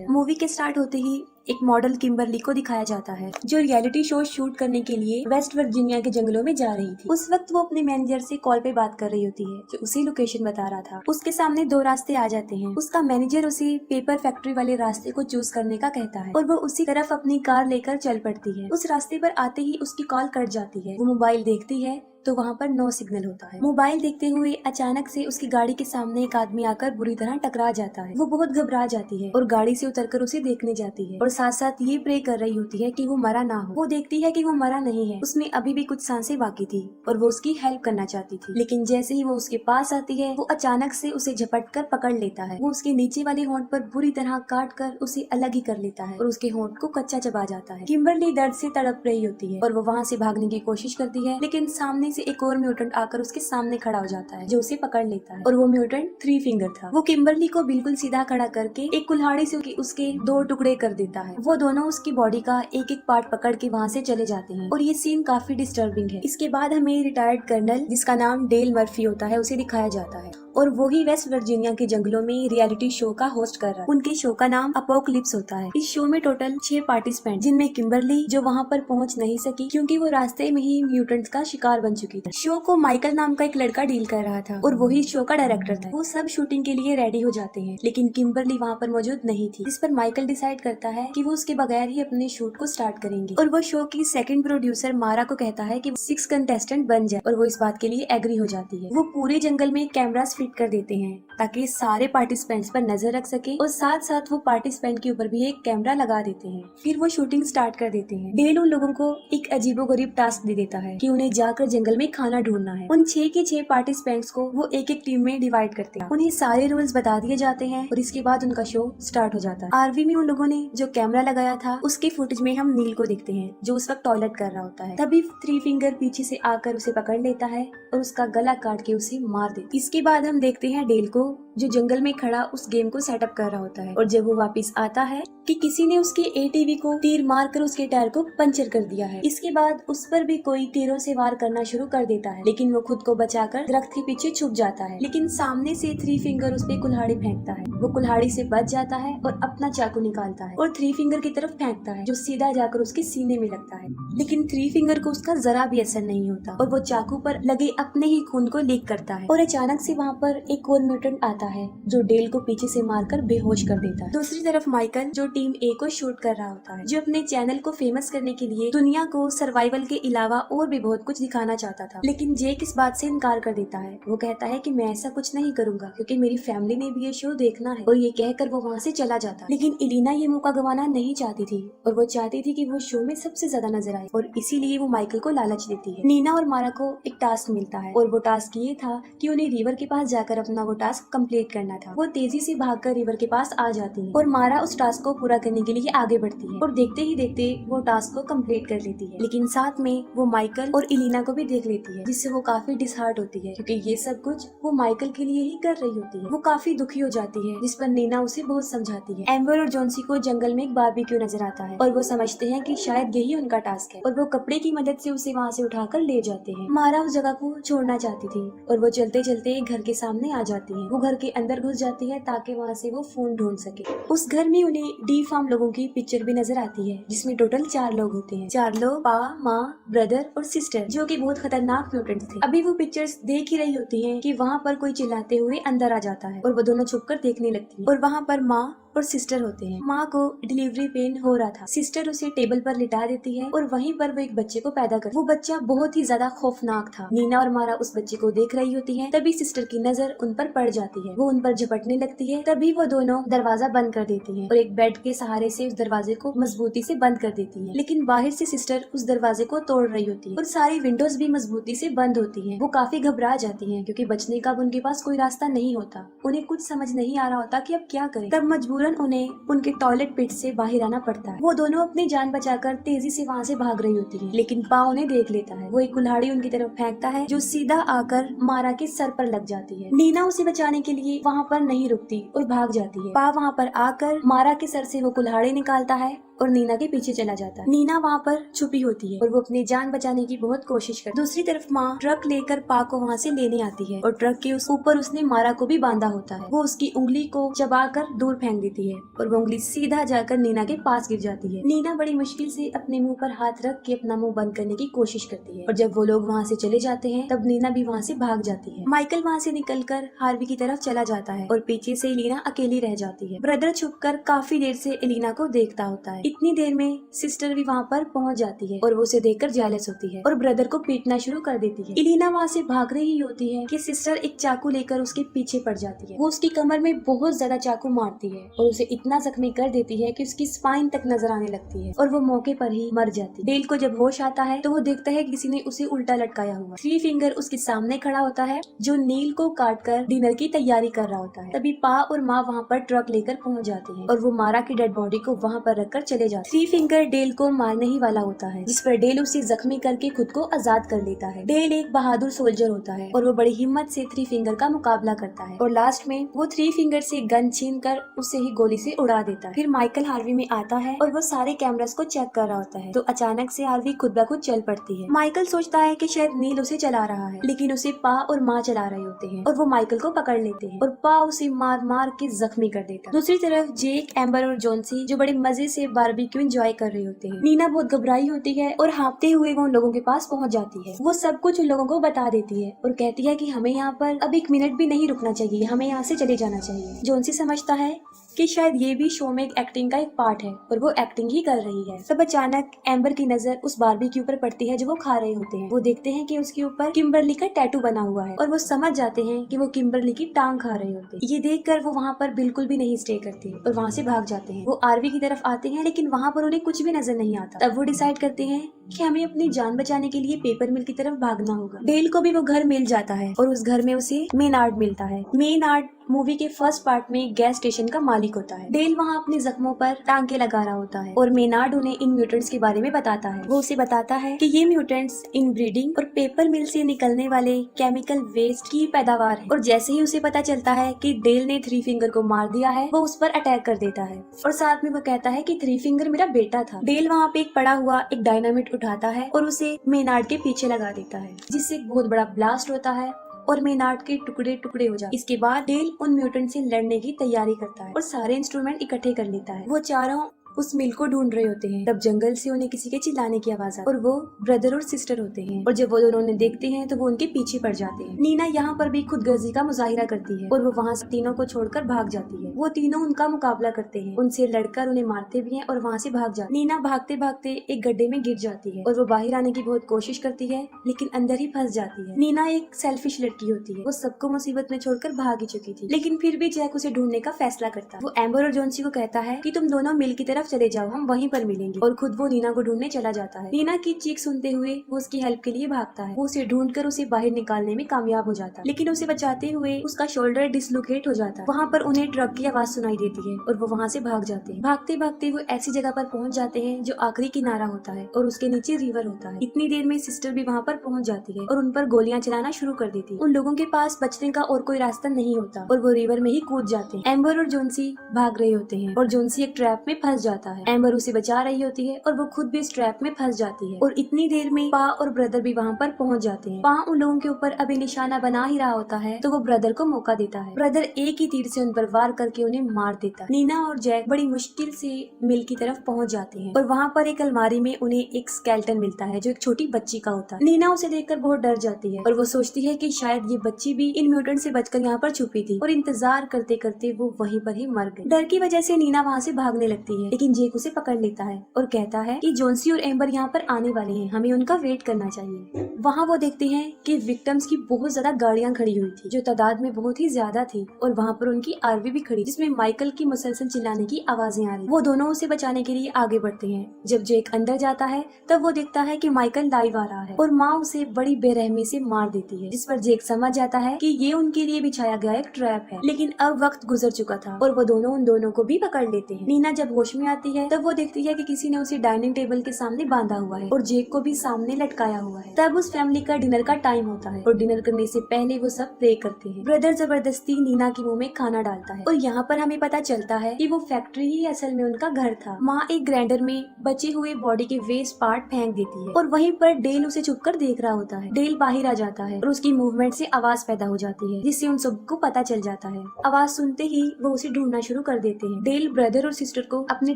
Movie के start होते ही एक मॉडल किम्बरली को दिखाया जाता है जो रियलिटी शो शूट करने के लिए वेस्ट वर्जीनिया के जंगलों में जा रही थी। उस वक्त वो अपने मैनेजर से कॉल पे बात कर रही होती है जो उसी लोकेशन बता रहा था। उसके सामने दो रास्ते आ जाते हैं। उसका मैनेजर उसे पेपर फैक्ट्री वाले रास्ते को चूज करने का कहता है और वो उसी तरफ अपनी कार लेकर चल पड़ती है। उस रास्ते पर आते ही उसकी कॉल कट जाती है। वो मोबाइल देखती है तो वहाँ पर नो सिग्नल होता है। मोबाइल देखते हुए अचानक से उसकी गाड़ी के सामने एक आदमी आकर बुरी तरह टकरा जाता है। वो बहुत घबरा जाती है और गाड़ी से उतरकर उसे देखने जाती है और साथ साथ ये प्रे कर रही होती है कि वो मरा ना हो। वो देखती है कि वो मरा नहीं है, उसमें अभी भी कुछ सांसें बाकी थी और वो उसकी हेल्प करना चाहती थी। लेकिन जैसे ही वो उसके पास आती है वो अचानक से उसे झपट कर पकड़ लेता है। वो उसके नीचे वाले होंठ पर बुरी तरह काट कर उसे अलग ही कर लेता है और उसके होंठ को कच्चा चबा जाता है। किम्बरली दर्द से तड़प रही होती है और वो वहाँ से भागने की कोशिश करती है, लेकिन सामने से एक और म्यूटेंट आकर उसके सामने खड़ा हो जाता है जो उसे पकड़ लेता है और वो म्यूटेंट थ्री फिंगर था। वो किम्बरली को बिल्कुल सीधा खड़ा करके एक कुल्हाड़ी से उसके दो टुकड़े कर देता है। वो दोनों उसकी बॉडी का एक एक पार्ट पकड़ के वहाँ से चले जाते हैं और ये सीन काफी डिस्टर्बिंग है। इसके बाद हमें रिटायर्ड कर्नल जिसका नाम डेल मर्फी होता है उसे दिखाया जाता है और वो ही वेस्ट वर्जीनिया के जंगलों में रियलिटी शो का होस्ट कर रहा है। उनके शो का नाम अपोकलिप्स होता है। इस शो में टोटल 6 पार्टिसिपेंट जिनमें किम्बरली जो वहाँ पर पहुँच नहीं सकी क्योंकि वो रास्ते में ही म्यूटेंट्स का शिकार बन चुकी थी। शो को माइकल नाम का एक लड़का डील कर रहा था और वही शो का डायरेक्टर था। वो सब शूटिंग के लिए रेडी हो जाते हैं लेकिन किम्बरली वहाँ पर मौजूद नहीं थी, जिस पर माइकल डिसाइड करता है कि वो उसके बगैर ही अपने शूट को स्टार्ट करेंगे और वो शो की सेकंड प्रोड्यूसर मारा को कहता है कि 6 कंटेस्टेंट बन जाए और वो इस बात के लिए एग्री हो जाती है। वो पूरे जंगल में कैमरास फिट कर देते हैं ताकि सारे पार्टिसिपेंट्स पर नजर रख सके और साथ साथ वो पार्टिसिपेंट के ऊपर भी एक कैमरा लगा देते हैं। फिर वो शूटिंग स्टार्ट कर देते हैं। डेल उन लोगों को एक अजीबोगरीब टास्क दे देता है कि उन्हें जाकर जंगल में खाना ढूंढना है। उन 6 के 6 पार्टिसिपेंट्स को वो एक एक टीम में डिवाइड करते हैं। उन्हें सारे रूल्स बता दिए जाते हैं और इसके बाद उनका शो स्टार्ट हो जाता है। आरवी में उन लोगों ने जो कैमरा लगाया था उसके फुटेज में हम नील को देखते हैं जो उस वक्त टॉयलेट कर रहा होता है। तभी थ्री फिंगर पीछे से आकर उसे पकड़ लेता है और उसका गला काट के उसे मार देता है। इसके बाद हम देखते हैं डेल को जो जंगल में खड़ा उस गेम को सेटअप कर रहा होता है और जब वो वापस आता है कि किसी ने उसके एटीवी को तीर मारकर उसके टायर को पंचर कर दिया है। इसके बाद उस पर भी कोई तीरों से वार करना शुरू कर देता है लेकिन वो खुद को बचाकर दरख्त के पीछे छुप जाता है। लेकिन सामने से थ्री फिंगर उस पे कुल्हाड़ी फेंकता है। वो कुल्हाड़ी से बच जाता है और अपना चाकू निकालता है और थ्री फिंगर की तरफ फेंकता है जो सीधा जाकर उसके सीने में लगता है। लेकिन थ्री फिंगर को उसका जरा भी असर नहीं होता और वो चाकू पर लगे अपने ही खून को लीक करता है और अचानक से वहाँ पर एक और म्यूटेंट आता है जो डेल को पीछे से मारकर बेहोश कर देता है। दूसरी तरफ माइकल जो टीम ए को शूट कर रहा होता है, जो अपने चैनल को फेमस करने के लिए दुनिया को सर्वाइवल के अलावा और भी बहुत कुछ दिखाना चाहता था। लेकिन जेक इस बात से इनकार कर देता है। वो कहता है कि मैं ऐसा कुछ नहीं करूंगा क्योंकि मेरी फैमिली ने भी ये शो देखना है और ये कहकर वो वहाँ से चला जाता है। लेकिन इलीना ये मौका गंवाना नहीं चाहती थी और वो चाहती थी कि वो शो में सबसे ज्यादा नजर आए और इसीलिए वो माइकल को लालच देती है। नीना और मारा को एक टास्क मिलता है और वो टास्क ये था कि उन्हें रिवर के पास जाकर अपना वो टास्क कंप्लीट करना था। वो तेजी से भागकर रिवर के पास आ जाती है और मारा उस टास्क को पूरा करने के लिए आगे बढ़ती है और देखते ही देखते वो टास्क को कंप्लीट कर लेती है। लेकिन साथ में वो माइकल और इलीना को भी देख लेती है जिससे वो काफी डिसहार्ट होती है क्योंकि ये सब कुछ वो माइकल के लिए ही कर रही होती है। वो काफी दुखी हो जाती है जिस पर नीना उसे बहुत समझाती है। एम्बर और जॉन्सी को जंगल में एक बारबेक्यू नजर आता है और वो समझते हैं कि शायद यही उनका टास्क है और वो कपड़े की मदद से उसे वहाँ से उठाकर ले जाते हैं। मारा उस जगह को छोड़ना चाहती थी और वो चलते चलते एक घर के सामने आ जाती है। वो घर के अंदर घुस जाती है ताकि वहाँ से वो फोन ढूंढ सके। उस घर में उन्हें डी फार्म लोगों की पिक्चर भी नजर आती है जिसमें टोटल 4 लोग होते हैं। 4 लोग पा, माँ, ब्रदर और सिस्टर जो कि बहुत खतरनाक म्यूटेंट्स थे। अभी वो पिक्चर्स देख ही रही होती हैं कि वहाँ पर कोई चिल्लाते हुए अंदर आ जाता है और वो दोनों छुपकर देखने लगती है और वहाँ पर माँ और सिस्टर होते हैं। माँ को डिलीवरी पेन हो रहा था। सिस्टर उसे टेबल पर लिटा देती है और वहीं पर वो एक बच्चे को पैदा कर। वो बच्चा बहुत ही ज्यादा खौफनाक था। नीना और मारा उस बच्चे को देख रही होती हैं। तभी सिस्टर की नजर उन पर पड़ जाती है। वो उन पर झपटने लगती है। तभी वो दोनों दरवाजा बंद कर देती हैं और एक बेड के सहारे से उस दरवाजे को मजबूती से बंद कर देती है। लेकिन बाहर से सिस्टर उस दरवाजे को तोड़ रही होती है और सारी विंडोज भी मजबूती से बंद होती है। वो काफी घबरा जाती है क्योंकि बचने का उनके पास कोई रास्ता नहीं होता। उन्हें कुछ समझ नहीं आ रहा होता कि अब क्या करें। तब मजबूरन उन्हें उनके टॉयलेट पिट से बाहर आना पड़ता है। वो दोनों अपनी जान बचाकर तेजी से वहाँ से भाग रही होती है लेकिन पा उन्हें देख लेता है। वो एक कुल्हाड़ी उनकी तरफ फेंकता है जो सीधा आकर मारा के सर पर लग जाती है। नीना उसे बचाने के लिए वहाँ पर नहीं रुकती और भाग जाती है। पा वहाँ पर आकर मारा के सर से वो कुल्हाड़ी निकालता है और नीना के पीछे चला जाता है। नीना वहाँ पर छुपी होती है और वो अपनी जान बचाने की बहुत कोशिश करती है। दूसरी तरफ माँ ट्रक लेकर पा को वहाँ से लेने आती है और ट्रक के ऊपर उसने मारा को भी बांधा होता है। वो उसकी उंगली को चबाकर दूर फेंक देती है और वो उंगली सीधा जाकर नीना के पास गिर जाती है। नीना बड़ी मुश्किल से अपने मुंह पर हाथ रख के अपना मुंह बंद करने की कोशिश करती है और जब वो लोग वहाँ से चले जाते हैं तब नीना भी वहाँ से भाग जाती है। माइकल वहाँ से निकलकर हार्वी की तरफ चला जाता है और पीछे से एलिना अकेली रह जाती है। ब्रदर छुपकर काफी देर से एलिना को देखता होता है। इतनी देर में सिस्टर भी वहाँ पर पहुँच जाती है और वो उसे देखकर जेलस होती है और ब्रदर को पीटना शुरू कर देती है। एलिना वहाँ से भाग रही होती है कि सिस्टर एक चाकू लेकर उसके पीछे पड़ जाती है। वो उसकी कमर में बहुत ज्यादा चाकू मारती है और उसे इतना जख्मी कर देती है कि उसकी स्पाइन तक नजर आने लगती है और वो मौके पर ही मर जाती है। डेल को जब होश आता है तो वो देखता है किसी ने उसे उल्टा लटकाया हुआ। थ्री फिंगर उसके सामने खड़ा होता है जो नील को काट कर डिनर की तैयारी कर रहा होता है। तभी पा और माँ वहाँ पर ट्रक लेकर पहुँच जाती है और वो मारा की डेड बॉडी को वहाँ पर रखकर चले जाते। थ्री फिंगर डेल को मारने ही वाला होता है जिस पर डेल उसे जख्मी करके खुद को आजाद कर लेता है। डेल एक बहादुर सोल्जर होता है और वो बड़ी हिम्मत से थ्री फिंगर का मुकाबला करता है और लास्ट में वो थ्री फिंगर से गन छीन कर उसे ही गोली से उड़ा देता है। फिर माइकल हार्वी में आता है और वो सारे कैमरास को चेक कर रहा होता है तो अचानक से हार्वी खुद ब खुद चल पड़ती है। माइकल सोचता है कि शायद नील उसे चला रहा है लेकिन उसे पा और माँ चला रहे होते हैं और वो माइकल को पकड़ लेते हैं और पा उसे मार मार के जख्मी कर देता है। दूसरी तरफ जेक, एम्बर और जॉन्सी जो बड़े मजे से बारबेक्यू एंजॉय कर रहे होते हैं। नीना बहुत घबराई होती है और हाँफते हुए वो उन लोगों के पास पहुँच जाती है। वो सब कुछ उन लोगों को बता देती है और कहती है कि हमें यहाँ पर अब 1 मिनट भी नहीं रुकना चाहिए, हमें यहाँ से चले जाना चाहिए। जॉन्सी समझता है कि शायद ये भी शो में एक्टिंग का एक पार्ट है और वो एक्टिंग ही कर रही है। तब अचानक एम्बर की नजर उस बारबेक्यू पर पड़ती है जो वो खा रहे होते हैं। वो देखते हैं कि उसके ऊपर किम्बरली का टैटू बना हुआ है और वो समझ जाते हैं कि वो किम्बरली की टांग खा रहे होते हैं। ये देखकर वो वहाँ पर बिल्कुल भी नहीं स्टे करते और वहाँ से भाग जाते हैं। वो आरवी की तरफ आते हैं लेकिन वहाँ पर उन्हें कुछ भी नजर नहीं आता। तब वो डिसाइड करते हैं कि हमें अपनी जान बचाने के लिए पेपर मिल की तरफ भागना होगा। डेल को भी वो घर मिल जाता है और उस घर में उसे मेनार्ड मिलता है। मेनार्ड मूवी के फर्स्ट पार्ट में गैस स्टेशन का मालिक होता है। डेल वहाँ अपने जख्मों पर टांके लगा रहा होता है और मेनार्ड उन्हें इन म्यूटेंट्स के बारे में बताता है। वो उसे बताता है कि ये म्यूटेंट्स इन ब्रीडिंग और पेपर मिल से निकलने वाले केमिकल वेस्ट की पैदावार है। और जैसे ही उसे पता चलता है कि डेल ने थ्री फिंगर को मार दिया है वो उस पर अटैक कर देता है और साथ में वो कहता है कि थ्री फिंगर मेरा बेटा था। डेल वहाँ पे एक पड़ा हुआ एक डायनामिट उठाता है और उसे मेनार्ड के पीछे लगा देता है जिससे एक बहुत बड़ा ब्लास्ट होता है और मेनार्ड के टुकड़े टुकड़े हो जाते। इसके बाद डेल उन म्यूटेंट से लड़ने की तैयारी करता है और सारे इंस्ट्रूमेंट इकट्ठे कर लेता है। वो चारों उस मिल को ढूंढ रहे होते हैं। तब जंगल से उन्हें किसी के चिल्लाने की आवाज आती है और वो ब्रदर और सिस्टर होते हैं और जब वो दोनों उन्हें देखते हैं तो वो उनके पीछे पड़ जाते हैं। नीना यहाँ पर भी खुदगर्जी का मुजाहिरा करती है और वो वहाँ तीनों को छोड़कर भाग जाती है। वो तीनों उनका मुकाबला करते हैं, उनसे लड़कर उन्हें मारते भी हैं और वहाँ से भाग जाती है। नीना भागते भागते एक गड्ढे में गिर जाती है और वो बाहर आने की बहुत कोशिश करती है लेकिन अंदर ही फंस जाती है। नीना एक सेल्फिश लड़की होती है, वो सबको मुसीबत में छोड़कर भाग ही चुकी थी लेकिन फिर भी जैक उसे ढूंढने का फैसला करता है। वो एम्बर और जॉन्सी को कहता है कि तुम दोनों मिल की तरफ चले जाओ, हम वहीं पर मिलेंगे और खुद वो नीना को ढूंढने चला जाता है। नीना की चीख सुनते हुए वो उसकी हेल्प के लिए भागता है। वो उसे ढूंढकर उसे बाहर निकालने में कामयाब हो जाता है लेकिन उसे बचाते हुए उसका शोल्डर डिसलोकेट हो जाता है। वहाँ पर उन्हें ट्रक की आवाज सुनाई देती है और वो वहाँ से भाग जाते हैं। भागते भागते वो ऐसी जगह पर पहुँच जाते हैं जो आखिरी किनारा होता है और उसके नीचे रिवर होता है। इतनी देर में सिस्टर भी वहाँ पर पहुँच जाती है और उन पर गोलियां चलाना शुरू कर देती है। उन लोगों के पास बचने का और कोई रास्ता नहीं होता और वो रिवर में ही कूद जाते हैं। एम्बर और जॉन्सी भाग रहे होते हैं और जॉन्सी एक ट्रैप में फंस जाता है। एम्बर उसे बचा रही होती है और वो खुद भी इस ट्रैप में फंस जाती है और इतनी देर में पा और ब्रदर भी वहाँ पर पहुँच जाते हैं। पा उन लोगों के ऊपर अभी निशाना बना ही रहा होता है तो वो ब्रदर को मौका देता है। ब्रदर एक ही तीर से उन पर वार करके उन्हें मार देता है। नीना और जैक बड़ी मुश्किल से मिल की तरफ पहुँच जाते हैं और वहाँ पर एक अलमारी में उन्हें एक स्केलेटन मिलता है जो एक छोटी बच्ची का होता है। नीना उसे देखकर बहुत डर जाती है और वो सोचती है कि शायद ये बच्ची भी इन म्यूटेंट से बचकर यहाँ पर छुपी थी और इंतजार करते करते वो वहीं पर ही मर गई। डर की वजह से नीना वहाँ से भागने लगती है लेकिन जेक उसे पकड़ लेता है और कहता है कि जॉन्सी और एम्बर यहाँ पर आने वाले हैं, हमें उनका वेट करना चाहिए। वहाँ वो देखते हैं कि विक्टिम्स की बहुत ज्यादा गाड़ियाँ खड़ी हुई थी जो तादाद में बहुत ही ज्यादा थी और वहाँ पर उनकी आरवी भी खड़ी जिसमें माइकल की मुसलसल चिल्लाने की आवाजें आ रही। वो दोनों उसे बचाने के लिए आगे बढ़ते हैं। जब जेक अंदर जाता है तब वो देखता है कि माइकल लाइव आ रहा है और माँ उसे बड़ी बेरहमी से मार देती है जिस पर जेक समझ जाता है कि ये उनके लिए बिछाया गया एक ट्रैप है। लेकिन अब वक्त गुजर चुका था और वो दोनों उन दोनों को भी पकड़ लेते हैं। नीना जब होश में आती है तब वो देखती है कि किसी ने उसे डाइनिंग टेबल के सामने बांधा हुआ है और जेक को भी सामने लटकाया हुआ है। तब उस फैमिली का डिनर का टाइम होता है और डिनर करने से पहले वो सब प्रे करते हैं। ब्रदर जबरदस्ती नीना के मुंह में खाना डालता है और यहाँ पर हमें पता चलता है कि वो फैक्ट्री ही असल में उनका घर था। माँ एक ग्राइंडर में बचे हुए बॉडी के वेस्ट पार्ट फेंक देती है और वहीं पर डेल उसे छुपकर देख रहा होता है। डेल बाहर आ जाता है और उसकी मूवमेंट से आवाज पैदा हो जाती है जिससे उन सबको पता चल जाता है। आवाज सुनते ही वो उसे ढूंढना शुरू कर देते हैं। डेल ब्रदर और सिस्टर को अपने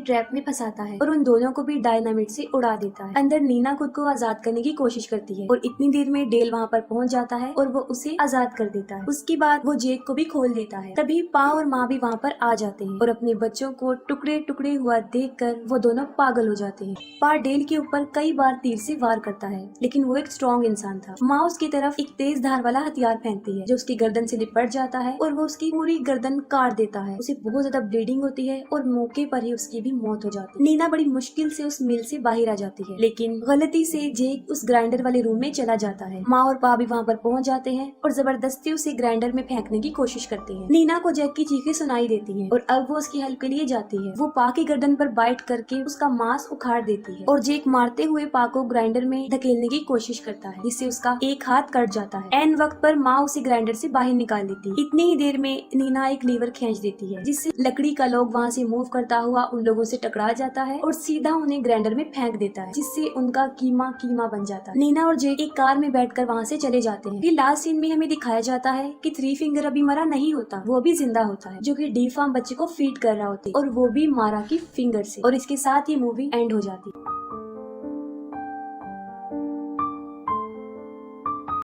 ट्रैप में फंसाता है और उन दोनों को भी डायनामिट से उड़ा देता है। अंदर नीना खुद को आजाद करने की कोशिश करती है और इतनी देर में डेल वहाँ पर पहुँच जाता है और वो उसे आजाद कर देता है। उसके बाद वो जेक को भी खोल देता है। तभी पा और माँ भी वहाँ पर आ जाते हैं और अपने बच्चों को टुकड़े टुकड़े हुआ देखकर वो दोनों पागल हो जाते हैं। पा डेल के ऊपर कई बार तीर से वार करता है लेकिन वो एक स्ट्रॉन्ग इंसान था। माँ उसकी तरफ एक तेज धार वाला हथियार फेंकती है जो उसकी गर्दन से लिपट जाता है और वो उसकी पूरी गर्दन काट देता है। उसे बहुत ज्यादा ब्लीडिंग होती है और मौके पर ही उसकी भी मौत हो जाती है। नीना बड़ी मुश्किल से उस मिल से बाहर आ जाती है लेकिन गलती से जेक उस ग्राइंडर वाले रूम में चला जाता है। माँ और पा भी वहाँ पर पहुँच जाते हैं और जबरदस्ती उसे ग्राइंडर में फेंकने की कोशिश करते हैं। नीना को जेक की चीखें सुनाई देती हैं और अब वो उसकी हेल्प के लिए जाती है। वो पा की गर्दन पर बाइट करके उसका मांस उखाड़ देती है और जेक मारते हुए पा को ग्राइंडर में धकेलने की कोशिश करता है जिससे उसका एक हाथ कट जाता है। एन वक्त पर माँ उसे ग्राइंडर से बाहर निकाल देती है। इतनी ही देर में नीना एक लीवर खींच देती है जिससे लकड़ी का लोग वहाँ से मूव करता हुआ उन लोगों से टकरा जाता है और सीधा उन्हें ग्राइंडर में फेंक देता है जिससे उनका कीमा कीमा बन जाता है। नीना और जेक एक कार में बैठकर वहाँ से चले जाते हैं। फिर लास्ट सीन में हमें दिखाया जाता है कि थ्री फिंगर अभी मरा नहीं होता, वो भी जिंदा होता है जो कि डी फार्म बच्चे को फीड कर रहा होता है और वो भी मारा की फिंगर से। और इसके साथ ही मूवी एंड हो जाती है।